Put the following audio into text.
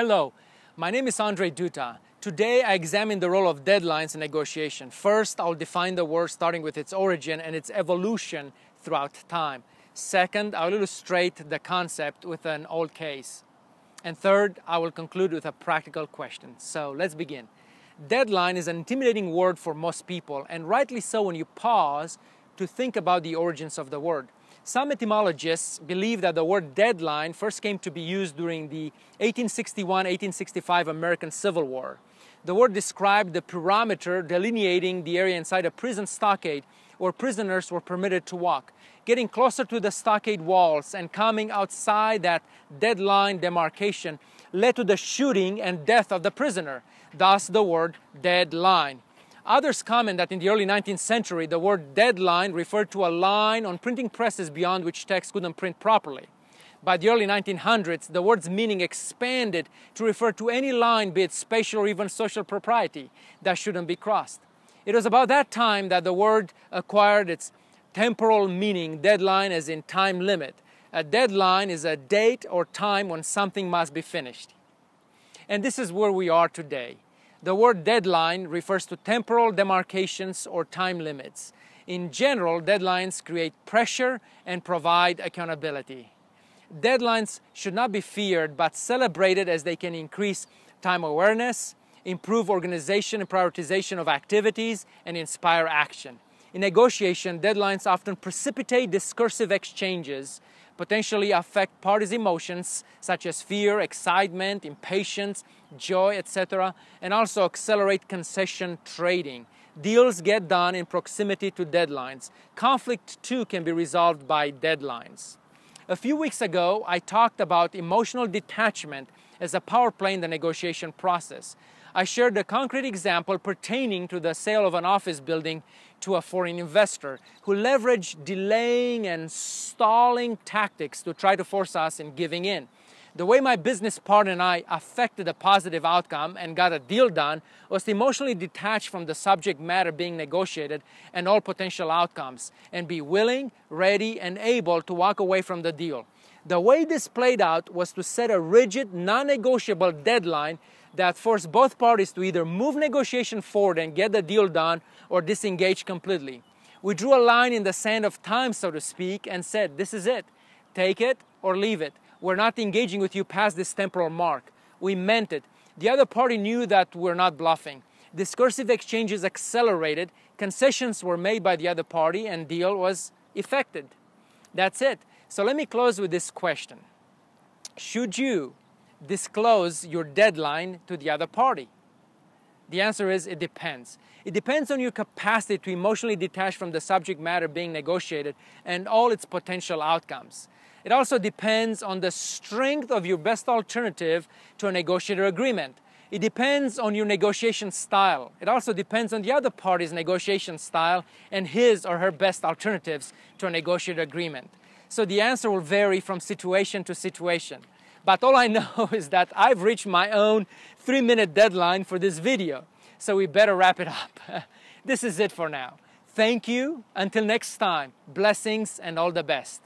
Hello, my name is Andrei Duta. Today I examine the role of deadlines in negotiation. First, I'll define the word starting with its origin and its evolution throughout time. Second, I'll illustrate the concept with an old case. And third, I will conclude with a practical question. So let's begin. Deadline is an intimidating word for most people, and rightly so when you pause to think about the origins of the word. Some etymologists believe that the word deadline first came to be used during the 1861-1865 American Civil War. The word described the perimeter delineating the area inside a prison stockade where prisoners were permitted to walk. Getting closer to the stockade walls and coming outside that deadline demarcation led to the shooting and death of the prisoner, thus the word deadline. Others comment that in the early 19th century, the word deadline referred to a line on printing presses beyond which text couldn't print properly. By the early 1900s, the word's meaning expanded to refer to any line, be it spatial or even social propriety, that shouldn't be crossed. It was about that time that the word acquired its temporal meaning, deadline as in time limit. A deadline is a date or time when something must be finished. And this is where we are today. The word deadline refers to temporal demarcations or time limits. In general, deadlines create pressure and provide accountability. Deadlines should not be feared but celebrated as they can increase time awareness, improve organization and prioritization of activities, and inspire action. In negotiation, deadlines often precipitate discursive exchanges, potentially affect parties' emotions such as fear, excitement, impatience, joy, etc., and also accelerate concession trading. Deals get done in proximity to deadlines. Conflict, too, can be resolved by deadlines. A few weeks ago, I talked about emotional detachment as a power play in the negotiation process. I shared a concrete example pertaining to the sale of an office building to a foreign investor who leveraged delaying and stalling tactics to try to force us in giving in. The way my business partner and I affected a positive outcome and got a deal done was to emotionally detach from the subject matter being negotiated and all potential outcomes, and be willing, ready, and able to walk away from the deal. The way this played out was to set a rigid, non-negotiable deadline that forced both parties to either move negotiation forward and get the deal done or disengage completely. We drew a line in the sand of time, so to speak, and said, this is it. Take it or leave it. We're not engaging with you past this temporal mark. We meant it. The other party knew that we're not bluffing. Discursive exchanges accelerated, concessions were made by the other party, and deal was effected. That's it. So let me close with this question. Should you disclose your deadline to the other party? The answer is it depends. It depends on your capacity to emotionally detach from the subject matter being negotiated and all its potential outcomes. It also depends on the strength of your best alternative to a negotiated agreement. It depends on your negotiation style. It also depends on the other party's negotiation style and his or her best alternatives to a negotiated agreement. So the answer will vary from situation to situation. But all I know is that I've reached my own 3-minute deadline for this video. So we better wrap it up. This is it for now. Thank you. Until next time, blessings and all the best.